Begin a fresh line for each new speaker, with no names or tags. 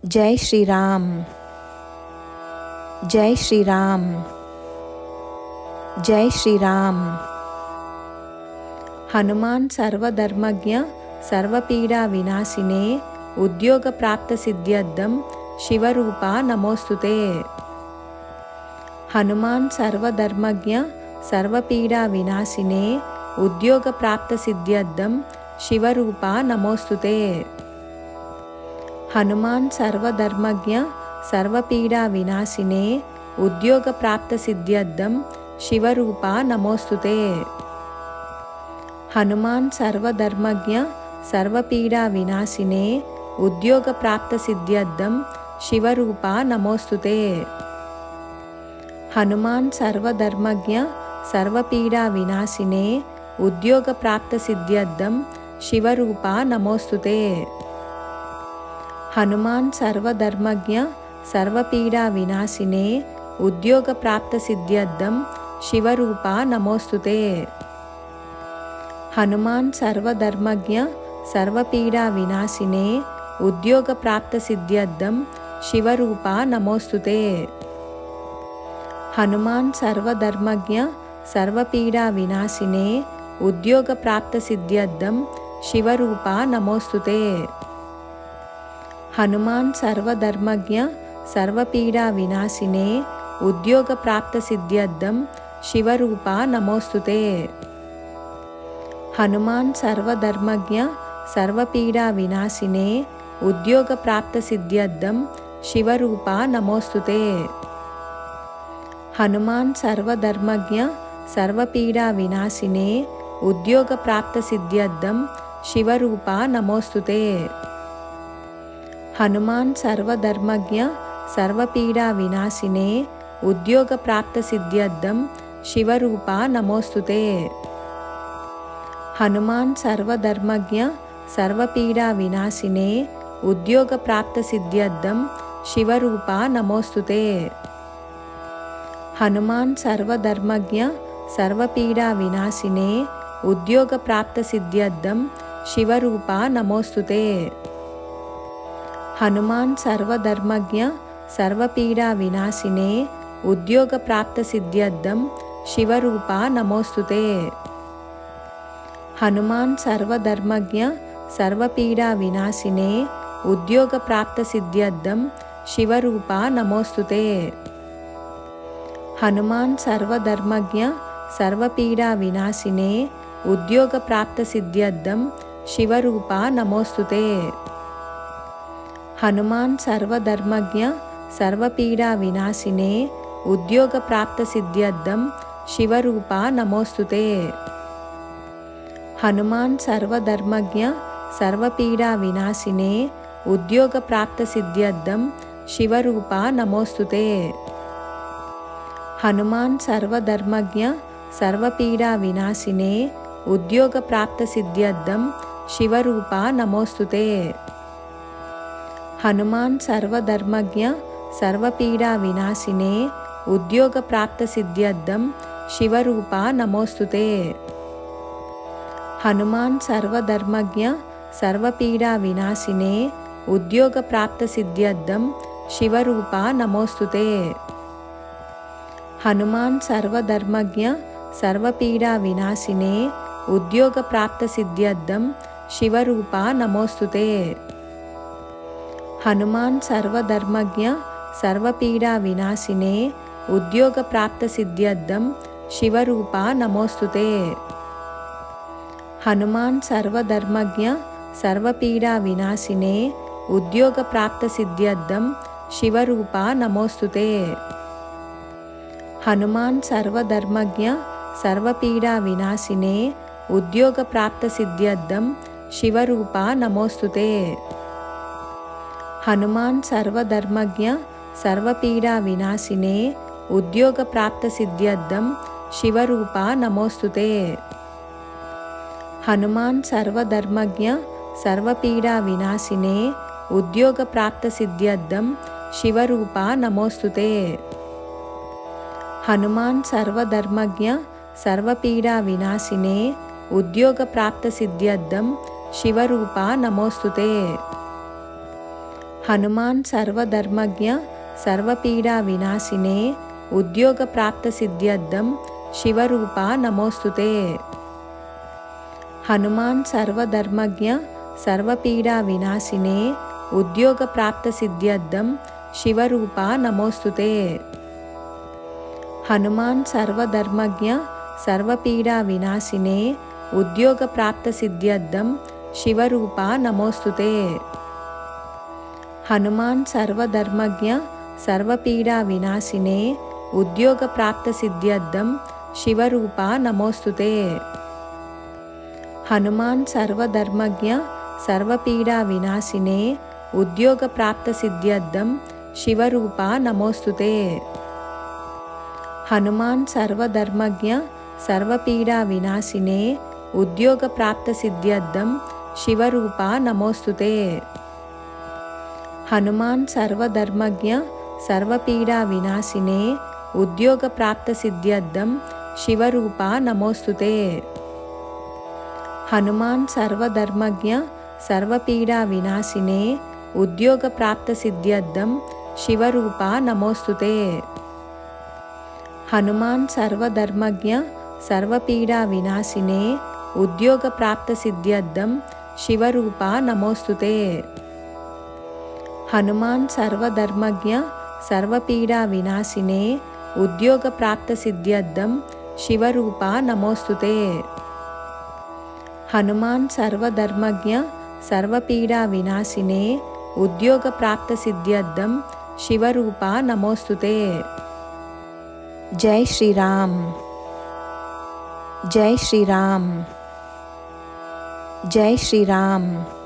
जय श्री राम। जय श्री राम। जय श्री राम। हनुमान सर्वधर्मज्ञ सर्वपीडा विनाशिने उद्योग प्राप्त सिद्ध्यर्थं शिवरूपा नमोस्तुते। हनुमान सर्वधर्मज्ञ सर्वपीडा विनाशिने उद्योग प्राप्त सिद्ध्यर्थं शिवरूपा नमोस्तुते। हनुमान सर्वधर्मज्ञ सर्वपीडा विनाशिने उद्योग प्राप्त सिद्ध्यर्थं शिवरूपा नमोस्तुते। हनुमान सर्वधर्मज्ञ सर्वपीडा विनाशिने उद्योग प्राप्त सिद्ध्यर्थं शिवरूपा नमोस्तुते। हनुमान सर्वधर्मज्ञ सर्वपीडा विनाशिने उद्योग प्राप्त सिद्ध्यर्थं शिवरूपा नमोस्तुते। हनुमान सर्वधर्मज्ञ सर्वपीडा विनाशिने उद्योग प्राप्त सिद्ध्यर्थं शिवरूपा नमोस्तुते। हनुमान सर्वधर्मज्ञ सर्वपीडा विनाशिने उद्योग प्राप्त सिद्ध्यर्थं शिवरूपा नमोस्तुते। हनुमान सर्वधर्मज्ञ सर्वपीडा विनाशिने उद्योग प्राप्त सिद्ध्यर्थं शिवरूपा नमोस्तुते। हनुमान सर्वधर्मज्ञ सर्वपीडा विनाशिने उद्योग प्राप्त सिद्ध्यर्थं शिवरूपा नमोस्तुते। हनुमान सर्वधर्मज्ञ सर्वपीडा विनाशिने उद्योग प्राप्त सिद्ध्यर्थं शिवरूपा नमोस्तुते। हनुमान सर्वधर्मज्ञ सर्वपीडा विनाशिने उद्योग प्राप्त सिद्ध्यर्थं शिवरूपा नमोस्तुते। हनुमान सर्वधर्मज्ञ सर्वपीडा विनाशिने उद्योग प्राप्त सिद्ध्यर्थं शिवरूपा नमोस्तुते। हनुमान सर्वधर्मज्ञ सर्वपीडा विनाशिने उद्योग प्राप्त सिद्ध्यर्थं शिवरूपा नमोस्तुते। हनुमान सर्वधर्मज्ञ सर्वपीडा विनाशिने उद्योग प्राप्त सिद्ध्यर्थं शिवरूपा नमोस्तुते। हनुमान सर्वधर्मज्ञ सर्वपीडा विनाशिने उद्योग प्राप्त सिद्ध्यर्थं शिवरूपा नमोस्तुते। हनुमान सर्वधर्मज्ञ सर्वपीडा विनाशिने उद्योग प्राप्त सिद्ध्यर्थं शिवरूपा नमोस्तुते। हनुमान सर्वधर्मज्ञ सर्वपीडा विनाशिने उद्योग प्राप्त सिद्ध्यर्थं शिवरूपा नमोस्तुते। हनुमान सर्वधर्मज्ञ सर्वपीडा विनाशिने उद्योग प्राप्त सिद्ध्यर्थं शिवरूपा नमोस्तुते। हनुमान सर्वधर्मज्ञ सर्वपीडा विनाशिने उद्योग प्राप्त सिद्ध्यर्थं शिवरूपा नमोस्तुते। हनुमान सर्वधर्मज्ञ सर्वपीडा विनाशिने उद्योग प्राप्त सिद्ध्यर्थं शिवरूपा नमोस्तुते। हनुमान सर्वधर्मज्ञ सर्वपीडा विनाशिने उद्योग प्राप्त सिद्ध्यर्थं शिवरूपा नमोस्तुते। हनुमान सर्वधर्मज्ञ सर्वपीडा विनाशिने उद्योग प्राप्त सिद्ध्यर्थं शिवरूपा नमोस्तुते। हनुमान सर्वधर्मज्ञ सर्वपीडा विनाशिने उद्योग प्राप्त सिद्ध्यर्थं शिवरूपा नमोस्तुते। हनुमान सर्वधर्मज्ञ सर्वपीडा विनाशिने उद्योग प्राप्त सिद्ध्यर्थं शिवरूपा नमोस्तुते। हनुमान सर्वधर्मज्ञ सर्वपीडा विनाशिने उद्योग प्राप्त सिद्ध्यर्थं शिवरूपा नमोस्तुते। हनुमान सर्वधर्मज्ञ सर्वपीडा विनाशिने उद्योग प्राप्त सिद्ध्यर्थं शिवरूपा नमोस्तुते। हनुमान सर्वधर्मज्ञ सर्वपीडा विनाशिने उद्योग प्राप्त सिद्ध्यर्थं शिवरूपा नमोस्तुते। हनुमान सर्वधर्मज्ञ सर्वपीडा विनाशिने उद्योग प्राप्त सिद्ध्यर्थं शिवरूपा नमोस्तुते। हनुमान सर्वधर्मज्ञ सर्वपीडा विनाशिने उद्योग प्राप्त सिद्ध्यर्थं शिवरूपा नमोस्तुते। హనుమాన్ సర్వధర్మజ్ఞ సర్వపీడా వినాశినే ఉద్యోగ ప్రాప్త సిద్ధ్యర్థం శివరూప నమోస్తుతే. హనుమాన్ సర్వధర్మజ్ఞ సర్వపీడా వినాశినే ఉద్యోగ ప్రాప్త సిద్ధ్యర్థం శివరూప నమోస్తుతే. హనుమాన్ సర్వధర్మజ్ఞ సర్వపీడా వినాశినే ఉద్యోగ ప్రాప్త సిద్ధ్యర్థం శివరూప నమోస్తుతే. హనుమాన్ సర్వధర్మజ్ఞ సర్వపీడా వినాశినే ఉద్యోగ ప్రాప్త సిద్ధ్యర్థం శివరూప నమోస్తుతే. హనుమాన్ సర్వధర్మజ్ఞ సర్వపీడా వినాశినే ఉద్యోగ ప్రాప్త సిద్ధ్యర్థం శివరూప నమోస్తుతే. హనుమాన్ సర్వధర్మజ్ఞ సర్వపీడా వినాశినే ఉద్యోగ ప్రాప్త సిద్ధ్యర్థం శివరూప నమోస్తుతే. హనుమాన్ సర్వధర్మజ్ఞ సర్వపీడా వినాశినే ఉద్యోగ ప్రాప్త సిద్ధ్యర్థం శివరూప నమోస్తుతే. హనుమాన్ సర్వధర్మజ్ఞ సర్వపీడా వినాశినే ఉద్యోగ ప్రాప్త సిద్ధ్యర్థం శివరూప నమోస్తుతే. హనుమాన్ సర్వధర్మజ్ఞ సర్వపీడా వినాశినే ఉద్యోగ ప్రాప్త సిద్ధ్యర్థం శివరూప నమోస్తుతే. హనుమాన్ సర్వధర్మజ్ఞ సర్వపీడా వినాశినే ఉద్యోగ ప్రాప్త సిద్ధ్యర్థం శివరూప నమోస్తుతే. హనుమాన్ సర్వధర్మజ్ఞ సర్వపీడా వినాశినే ఉద్యోగ ప్రాప్త సిద్ధ్యర్థం శివరూప నమోస్తుతే. జై శ్రీరామ్. జై శ్రీరామ్. జై శ్రీరామ్.